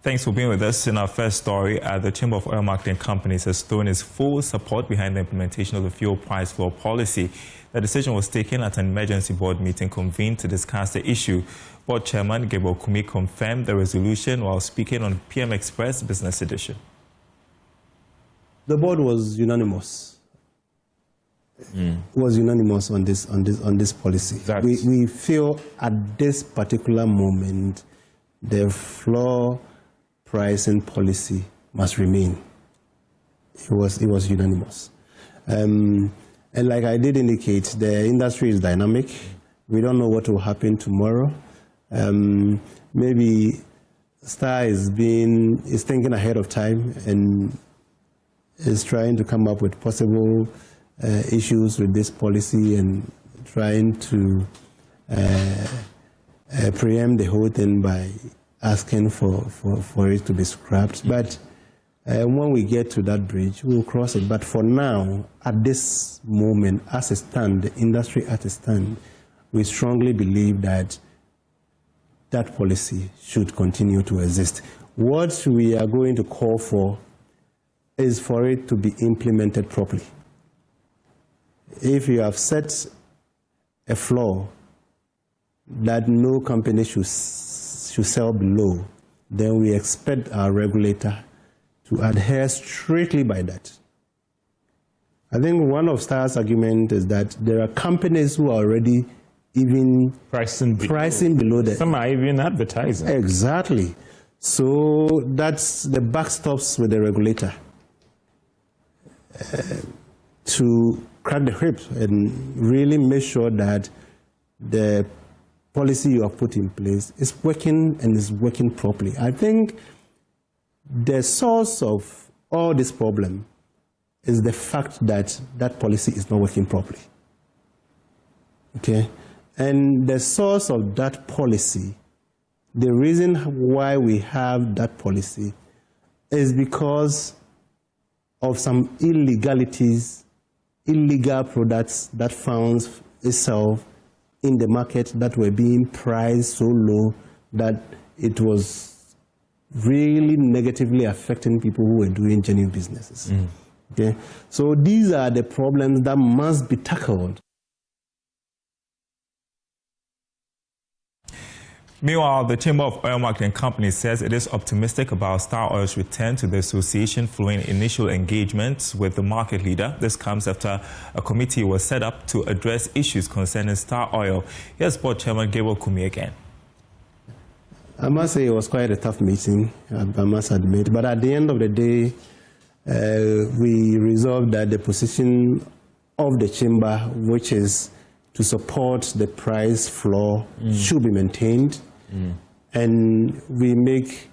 Thanks for being with us. In our first story, the Chamber of Oil Marketing Companies has thrown its full support behind the implementation of the fuel price floor policy. The decision was taken at an emergency board meeting convened to discuss the issue. Board Chairman Gabriel Kumi confirmed the resolution while speaking on PM Express Business Edition. The board was unanimous. Was unanimous on this policy. We feel at this particular moment the floor pricing policy must remain. It was unanimous. And like I did indicate, the industry is dynamic. We don't know what will happen tomorrow. Maybe Star is thinking ahead of time and is trying to come up with possible issues with this policy and trying to preempt the whole thing by asking for it to be scrapped. But when we get to that bridge, we'll cross it. But for now, at this moment, as a stand, the industry as a stand, we strongly believe that that policy should continue to exist. What we are going to call for is for it to be implemented properly. If you have set a floor that no company should sell below, then we expect our regulator to adhere strictly by that. I think one of Star's arguments is that there are companies who are already even pricing below that. Some are even advertising. Exactly. So that's the backstops with the regulator to crack the whip and really make sure that the policy you have put in place is working and is working properly. I think the source of all this problem is the fact that that policy is not working properly. Okay? And the source of that policy, the reason why we have that policy is because of some illegalities, illegal products that found itself in the market that were being priced so low that it was really negatively affecting people who were doing genuine businesses. Okay? So these are the problems that must be tackled. Meanwhile, the Chamber of Oil Marketing Companies says it is optimistic about Star Oil's return to the association following initial engagements with the market leader. This comes after a committee was set up to address issues concerning Star Oil. Here's Board Chairman Gabriel Kumi again. I must say it was quite a tough meeting, I must admit. But at the end of the day, we resolved that the position of the chamber, which is to support the price floor, should be maintained. And we make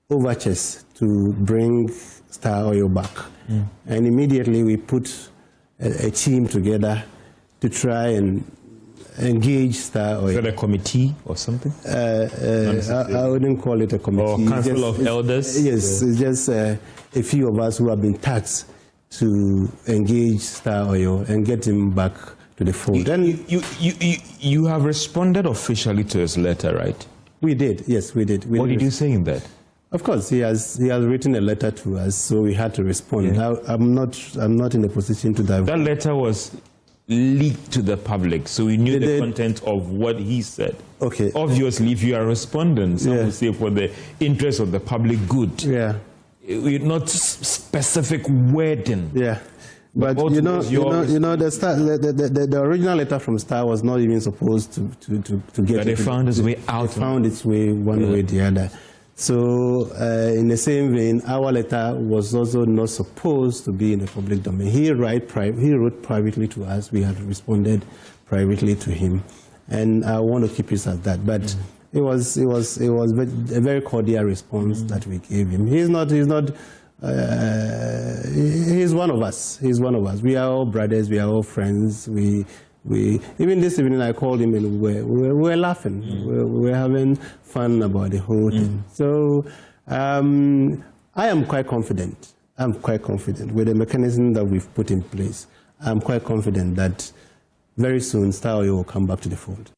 overtures to bring Star Oil back. And immediately we put a team together to try and engage Star Oil. Is that a committee or something? I wouldn't call it a committee. Or council of elders? Yes, it's just a few of us who have been tasked to engage Star Oil and get him back to the fold. You have responded officially to his letter, right? We did, yes, we did. What did you say in that? Of course, he has written a letter to us, so we had to respond. Yeah. I'm not in a position to divulge. That letter was leaked to the public, so we knew the content of what he said. Okay. Obviously, if you are responding, some will say for the interest of the public good. Yeah. Not specific wording. Yeah. But you know, the original letter from Star was not even supposed to get. But it found its way out. It found its way one way or the other. So, in the same vein, our letter was also not supposed to be in the public domain. He wrote privately to us. We had responded privately to him, and I want to keep it at that. But it was a very cordial response that we gave him. He's one of us. He's one of us. We are all brothers. We are all friends. We even this evening I called him and we were laughing. We were having fun about the whole thing. So I am quite confident. I'm quite confident with the mechanism that we've put in place. I'm quite confident that very soon Star Oil will come back to the fold.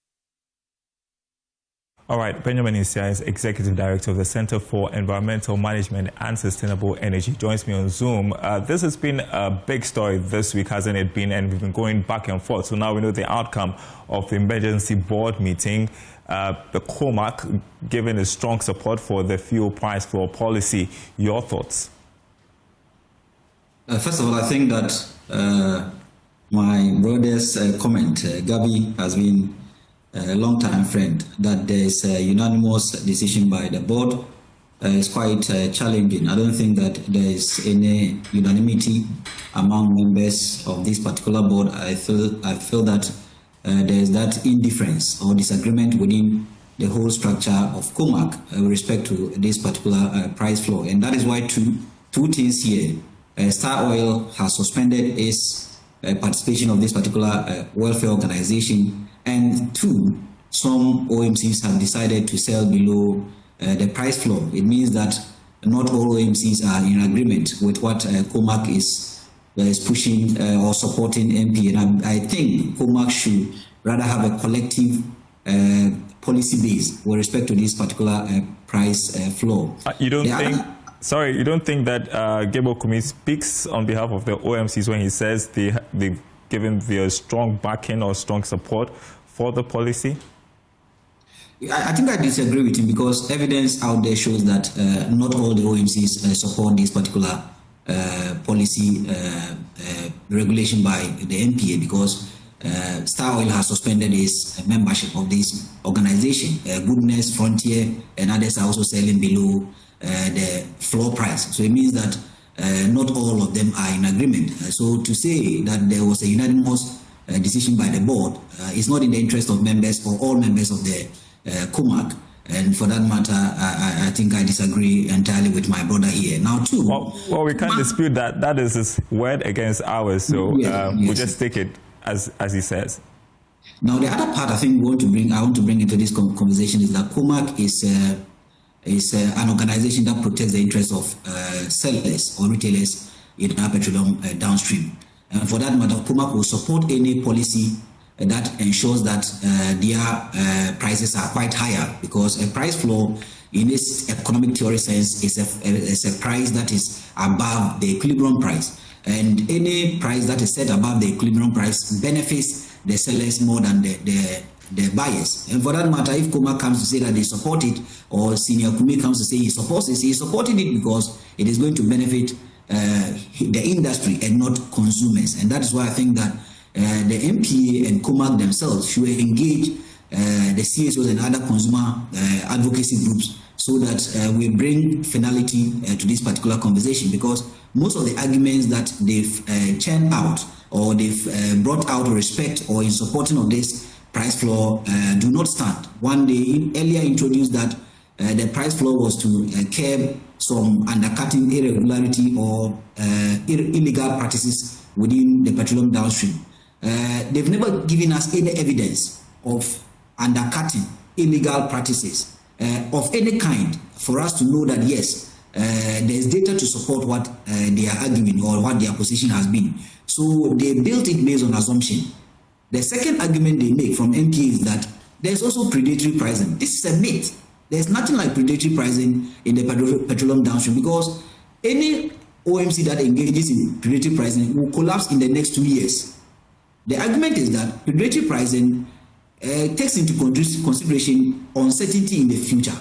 All right, Benjamin Isia is Executive Director of the Center for Environmental Management and Sustainable Energy, joins me on Zoom. This has been a big story this week, hasn't it been? And we've been going back and forth. So now we know the outcome of the emergency board meeting. The COMAC giving a strong support for the fuel price floor policy. Your thoughts? First of all, I think that my brother's comment, Gabi, has been a long-time friend. That there is a unanimous decision by the board is quite challenging. I don't think that there is any unanimity among members of this particular board. I feel that there is that indifference or disagreement within the whole structure of COMAC with respect to this particular price floor, and that is why two things here. Star Oil has suspended its participation of this particular welfare organization, and two, some OMCs have decided to sell below the price floor. It means that not all OMCs are in agreement with what COMAC is pushing or supporting MP, and I think COMAC should rather have a collective policy base with respect to this particular price floor. You don't think that Gabriel Kumi speaks on behalf of the OMCs when he says they've given their strong backing or strong support for the policy? I think I disagree with him, because evidence out there shows that not all the OMCs support this particular policy regulation by the NPA, because Star Oil has suspended its membership of this organization. Goodness, Frontier, and others are also selling below the floor price. So it means that not all of them are in agreement. So to say that there was a unanimous decision by the board is not in the interest of members or all members of the COMAC. And for that matter, I think I disagree entirely with my brother here. Now, too. Well, we can't dispute that. That is his word against ours. So yes. We'll just take it as he says. Now, the other part I think I want to bring into this conversation is that COMAC is an organization that protects the interests of sellers or retailers in our petroleum downstream. And for that matter, COMAC will support any policy that ensures that their prices are quite higher, because a price floor in its economic theory sense is a price that is above the equilibrium price. And any price that is set above the equilibrium price benefits the sellers more than the buyers. And for that matter, if COMAC comes to say that they support it, or Senior Kumi comes to say he supports it, he's supporting it because it is going to benefit the industry and not consumers. And that is why I think that the MPA and COMAC themselves should engage the CSOs and other consumer advocacy groups, so that we bring finality to this particular conversation, because most of the arguments that they've churned out or they've brought out with respect or in supporting of this price floor do not stand. One, they earlier introduced that the price floor was to curb some undercutting, irregularity or illegal practices within the petroleum downstream. They've never given us any evidence of undercutting, illegal practices of any kind for us to know that yes, there's data to support what they are arguing or what their position has been. So they built it based on assumption. The second argument they make from MP is that there's also predatory pricing. This is a myth. There's nothing like predatory pricing in the petroleum downstream, because any OMC that engages in predatory pricing will collapse in the next 2 years. The argument is that predatory pricing takes into consideration uncertainty in the future.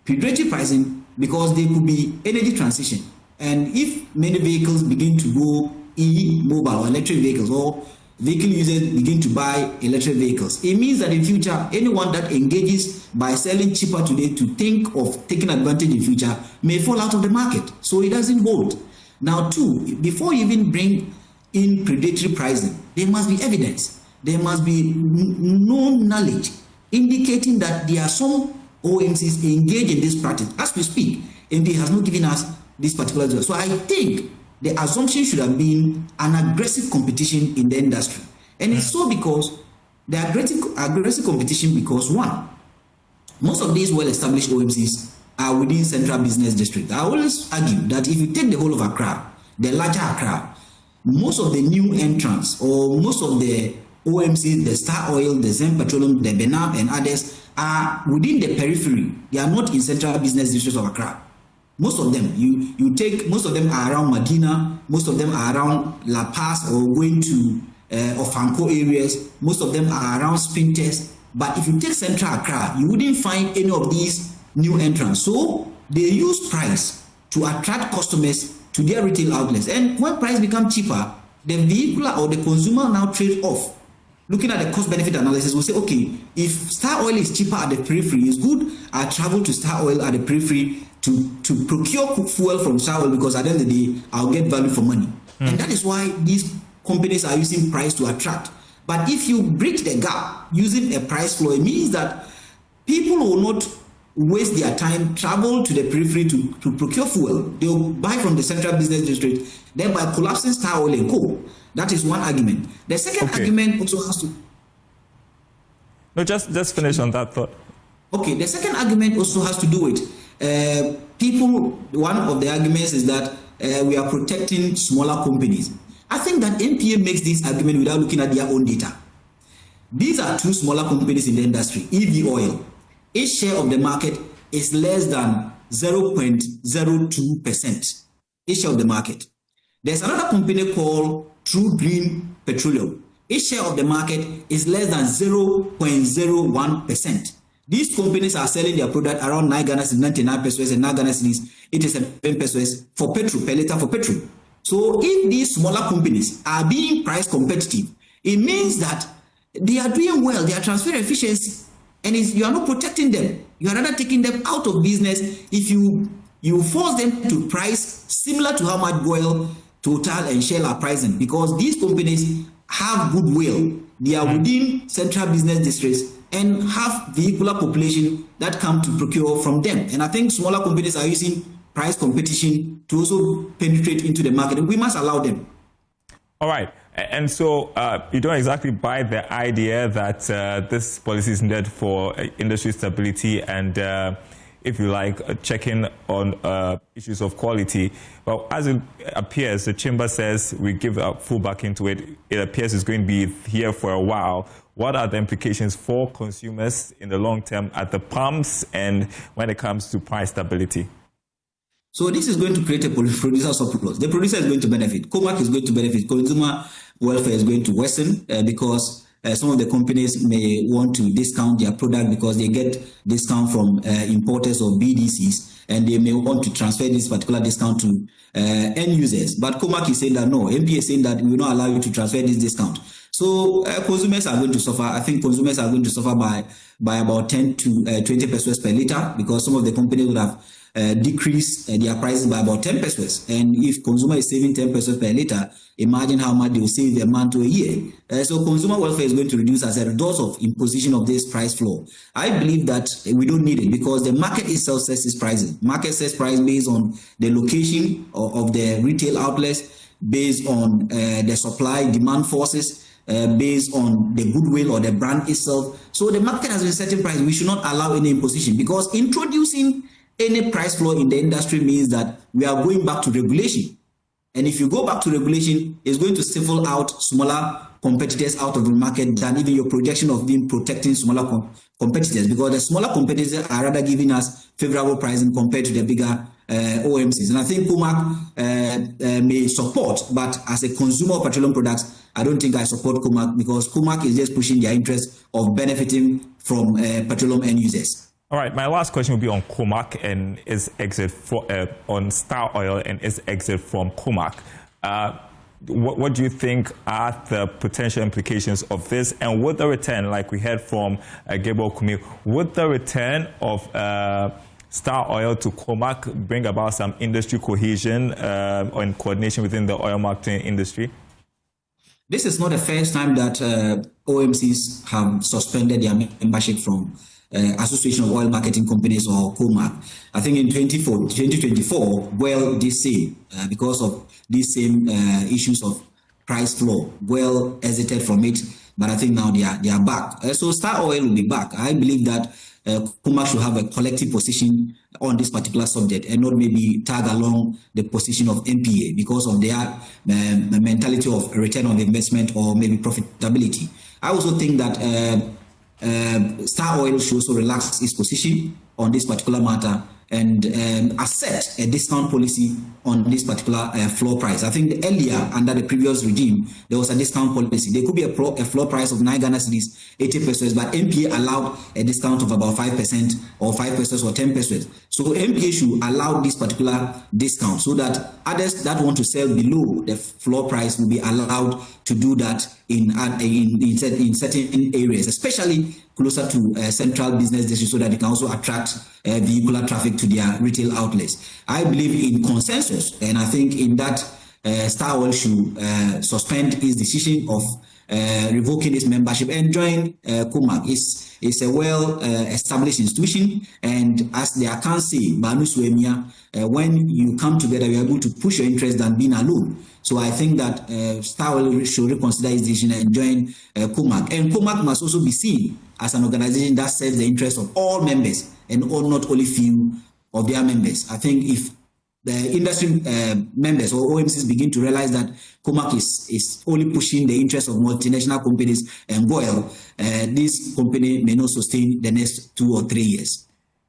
Predatory pricing, because there could be energy transition, and if many vehicles begin to go e-mobile or electric vehicles, or vehicle users begin to buy electric vehicles, it means that in future, anyone that engages by selling cheaper today to think of taking advantage in future may fall out of the market. So it doesn't hold. Now, two, before you even bring in predatory pricing, there must be evidence. There must be known knowledge indicating that there are some OMCs engaged in this practice. As we speak, MD has not given us this particular result. So I think the assumption should have been an aggressive competition in the industry. And it's so because the aggressive competition, because one, most of these well-established OMCs are within central business district. I always argue that if you take the whole of Accra, the larger Accra, most of the new entrants or most of the OMCs, the Star Oil, the Zen Petroleum, the Benam and others are within the periphery. They are not in central business districts of Accra. Most of them, most of them are around Medina, most of them are around La Paz or going to Ofanko areas, most of them are around Spintex. But if you take central Accra, you wouldn't find any of these new entrants. So they use price to attract customers to their retail outlets. And when price becomes cheaper, the vehicular or the consumer now trade off. Looking at the cost-benefit analysis, we'll say, okay, if Star Oil is cheaper at the periphery, it's good I travel to Star Oil at the periphery to procure fuel from Star Oil, because at the end of the day, I'll get value for money. And that is why these companies are using price to attract. But if you bridge the gap using a price floor, it means that people will not waste their time, travel to the periphery to procure fuel. They'll buy from the central business district, thereby collapsing Star Oil and Co. That is one argument. The second argument also has to... No, just finish on that thought. Okay, the second argument also has to do with people. One of the arguments is that we are protecting smaller companies. I think that NPA makes this argument without looking at their own data. These are two smaller companies in the industry, EV Oil. Its share of the market is less than 0.02%. Its share of the market. There's another company called True Green Petroleum. Its share of the market is less than 0.01%. These companies are selling their product around 9 Ghana cedis, 99 pesos, and 9 Ghana cedis, 87 pesos for petrol, per liter for petrol. So if these smaller companies are being price competitive, it means that they are doing well, they are transferring efficiency, and you are not protecting them. You are rather taking them out of business if you force them to price similar to how much Goil, Total, and Shell are pricing, because these companies have goodwill. They are within central business districts and have vehicular population that come to procure from them. And I think smaller companies are using price competition to also penetrate into the market, and we must allow them. All right. And so you don't exactly buy the idea that this policy is needed for industry stability and, if you like, checking on issues of quality. But as it appears, the chamber says we give full backing to it. It appears it's going to be here for a while. What are the implications for consumers in the long term at the pumps and when it comes to price stability? So this is going to create a producer surplus. The producer is going to benefit. Comac is going to benefit. Consumer welfare is going to worsen because some of the companies may want to discount their product because they get discount from importers or BDCs, and they may want to transfer this particular discount to end users. But Comac is saying that no, NPA is saying that we will not allow you to transfer this discount. So consumers are going to suffer. I think consumers are going to suffer by about 10 to 20 pesos per liter, because some of the companies would have decrease their prices by about 10 pesos. And if consumer is saving 10 pesos per liter, imagine how much they will save a month to a year. So consumer welfare is going to reduce as a result of imposition of this price floor. I believe that we don't need it because the market itself sets its prices. Market sets price based on the location of the retail outlets, based on the supply demand forces, based on the goodwill or the brand itself. So the market has been setting price. We should not allow any imposition, because introducing any price floor in the industry means that we are going back to regulation. And if you go back to regulation, it's going to stifle out smaller competitors out of the market than even your projection of being protecting smaller competitors, because the smaller competitors are rather giving us favorable pricing compared to the bigger OMCs. And I think Comac may support, but as a consumer of petroleum products, I don't think I support Comac, because Comac is just pushing their interest of benefiting from petroleum end users. All right, my last question will be on Comac and its exit on Star Oil and its exit from Comac. What do you think are the potential implications of this? And would the return, like we heard from Gabriel Kumi, would the return of Star Oil to Comac bring about some industry cohesion and coordination within the oil marketing industry? This is not the first time that OMCs have suspended their membership from Association of Oil Marketing Companies, or Comac. I think in 2024, well, this same, because of these same issues of price floor, well exited from it, but I think now they are back. So Star Oil will be back. I believe that Comac should have a collective position on this particular subject and not maybe tag along the position of NPA because of their mentality of return on investment or maybe profitability. I also think that Star Oil should also relax its position on this particular matter and accept a discount policy on this particular floor price. I think earlier, under the previous regime, there was a discount policy. There could be a floor price of 9 Ghana cedis, 80 pesos, but MPA allowed a discount of about 5% or 5 pesos or 10 pesos. So MPA should allow this particular discount so that others that want to sell below the floor price will be allowed to do that in certain areas, especially closer to central business districts, so that they can also attract vehicular traffic to their retail outlets. I believe in consensus, and I think in that Star Oil should suspend its decision of revoking its membership and join COMAC. It's a well-established institution, and as the accounts say, when you come together, you're able to push your interest than being alone. So I think that Star Oil should reconsider its decision and join COMAC. And COMAC must also be seen as an organization that serves the interests of all members and not only few of their members. I think if the industry members or OMCs begin to realize that COMAC is only pushing the interests of multinational companies and oil, this company may not sustain the next 2 or 3 years.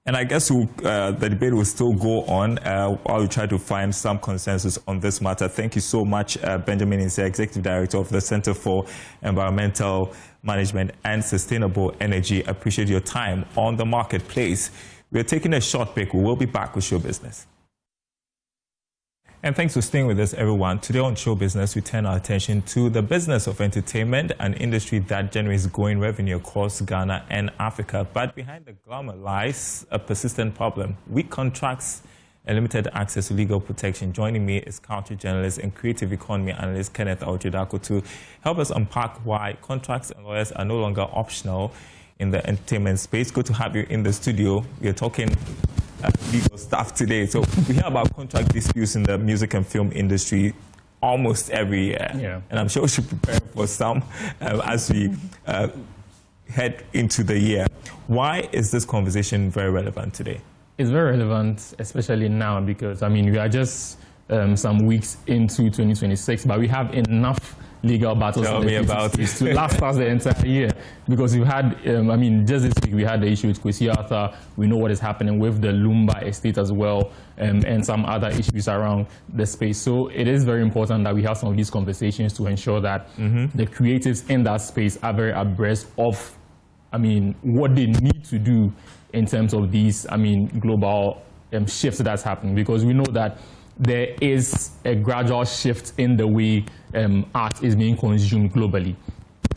And I guess the debate will still go on while we try to find some consensus on this matter. Thank you so much, Benjamin Inseh, Executive Director of the Center for Environmental Management and Sustainable Energy. I appreciate your time on the marketplace. We're taking a short break. We will be back with Show Business. And thanks for staying with us, everyone. Today on Show Business, we turn our attention to the business of entertainment, an industry that generates growing revenue across Ghana and Africa. But behind the glamour lies a persistent problem: weak contracts and limited access to legal protection. Joining me is culture journalist and creative economy analyst Kenneth Aojedako to help us unpack why contracts and lawyers are no longer optional in the entertainment space. Good to have you in the studio. We are talking legal stuff today. So we hear about contract disputes in the music and film industry almost every year. Yeah. And I'm sure we should prepare for some as we head into the year. Why is this conversation very relevant today? It's very relevant, especially now, because, I mean, we are just some weeks into 2026, but we have enough legal battles to last us the entire year, because we've had, I mean, just this week we had the issue with Kwesi Arthur. We know what is happening with the Lumba estate as well, and some other issues around the space. So it is very important that we have some of these conversations to ensure that the creatives in that space are very abreast of, I mean, what they need to do in terms of these, I mean, global shifts that's happening, because we know that there is a gradual shift in the way art is being consumed globally.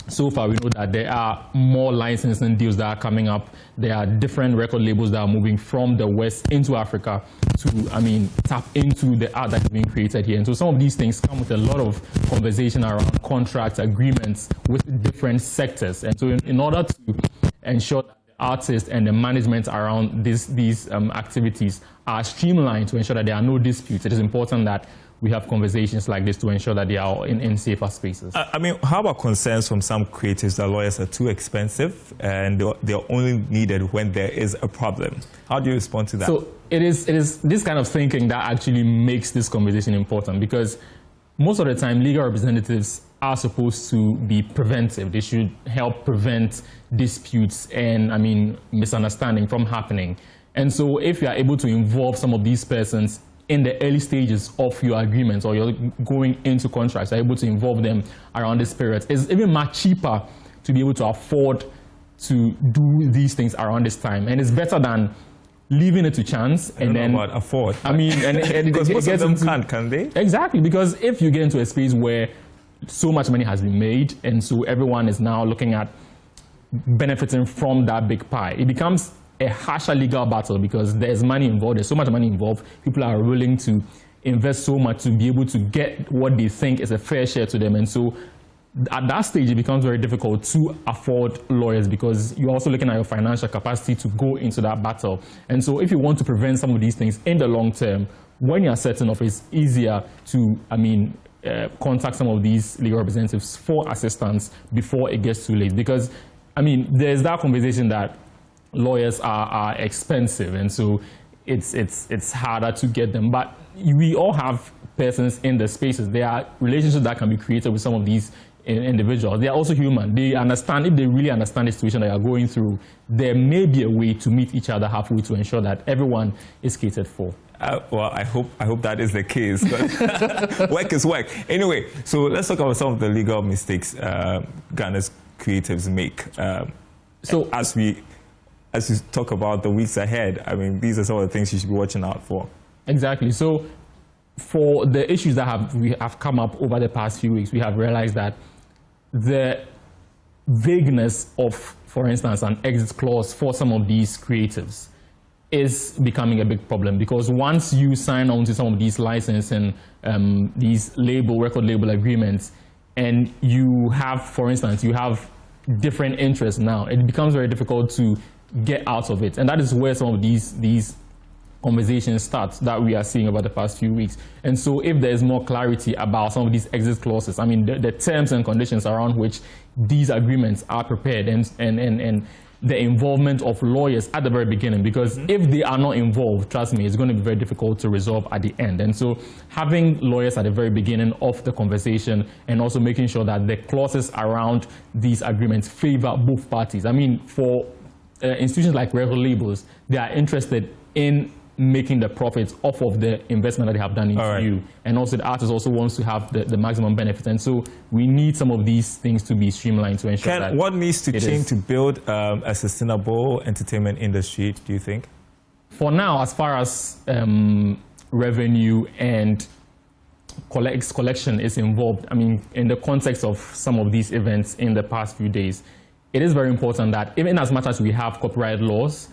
So far, we know that there are more licensing deals that are coming up. There are different record labels that are moving from the West into Africa to, I mean, tap into the art that is being created here. And so some of these things come with a lot of conversation around contracts, agreements with different sectors. And so in order to ensure that the artists and the management around these activities are streamlined to ensure that there are no disputes, it is important that we have conversations like this to ensure that they are in safer spaces. I mean, how about concerns from some creatives that lawyers are too expensive and they're only needed when there is a problem? How do you respond to that? So it is this kind of thinking that actually makes this conversation important, because most of the time legal representatives are supposed to be preventive. They should help prevent disputes and, I mean, misunderstanding from happening. And so if you are able to involve some of these persons in the early stages of your agreements, or you're going into contracts, you're able to involve them around this period, it's even much cheaper to be able to afford to do these things around this time. And it's better than leaving it to chance. I don't know about afford. I mean, and because most of them can they? Exactly, because if you get into a space where so much money has been made, and so everyone is now looking at benefiting from that big pie, it becomes a harsher legal battle, because there's money involved, there's so much money involved. People are willing to invest so much to be able to get what they think is a fair share to them. And so at that stage, it becomes very difficult to afford lawyers, because you're also looking at your financial capacity to go into that battle. And so if you want to prevent some of these things in the long term, when you're certain of it, it's easier to, I mean, contact some of these legal representatives for assistance before it gets too late. Because, I mean, there's that conversation that lawyers are expensive, and so it's harder to get them. But we all have persons in the spaces. There are relationships that can be created with some of these individuals. They are also human. They understand, if they really understand the situation that you are going through, there may be a way to meet each other halfway to ensure that everyone is catered for. Well, I hope that is the case. But work is work. Anyway, so let's talk about some of the legal mistakes Ghana's creatives make. So as we talk about the weeks ahead, I mean, these are some of the things you should be watching out for. Exactly. So for the issues that have come up over the past few weeks, we have realized that the vagueness of, for instance, an exit clause for some of these creatives is becoming a big problem, because once you sign on to some of these license and these record label agreements, and you have, for instance, you have different interests now, it becomes very difficult to get out of it. And that is where some of these conversations start that we are seeing over the past few weeks. And so if there is more clarity about some of these exit clauses, I mean, the terms and conditions around which these agreements are prepared, and the involvement of lawyers at the very beginning, because if they are not involved, trust me, it's going to be very difficult to resolve at the end. And so having lawyers at the very beginning of the conversation, and also making sure that the clauses around these agreements favor both parties. I mean, for institutions like record labels, they are interested in making the profits off of the investment that they have done into you. And also the artist also wants to have the maximum benefit. And so we need some of these things to be streamlined to ensure that what needs to change to build a sustainable entertainment industry, do you think? For now, as far as revenue and collection is involved, I mean, in the context of some of these events in the past few days, it is very important that even as much as we have copyright laws,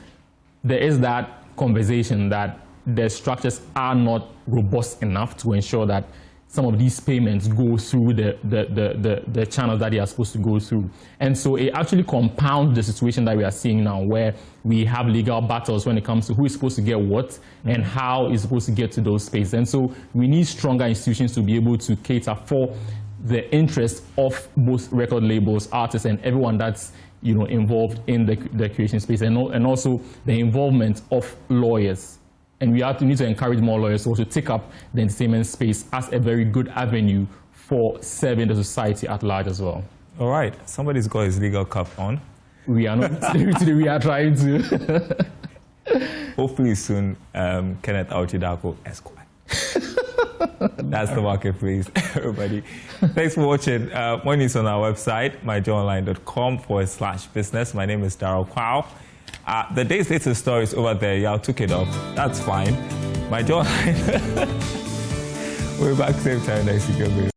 there is that conversation that the structures are not robust enough to ensure that some of these payments go through the channels that they are supposed to go through. And so it actually compounds the situation that we are seeing now, where we have legal battles when it comes to who is supposed to get what and how is supposed to get to those spaces. And so we need stronger institutions to be able to cater for the interests of both record labels, artists, and everyone that's involved in the creation space, and also the involvement of lawyers. And we need to encourage more lawyers to also take up the entertainment space as a very good avenue for serving the society at large as well. All right, somebody's got his legal cap on. We are not. Today we are trying to. Hopefully soon, Kenneth Auchidako Esquire. That's the marketplace, everybody. Thanks for watching. More news on our website, myjoyonline.com/business. My name is Darryl Kwao. The day's latest story is over there. Y'all took it off. That's fine. My Joy Online. We're back same time next week.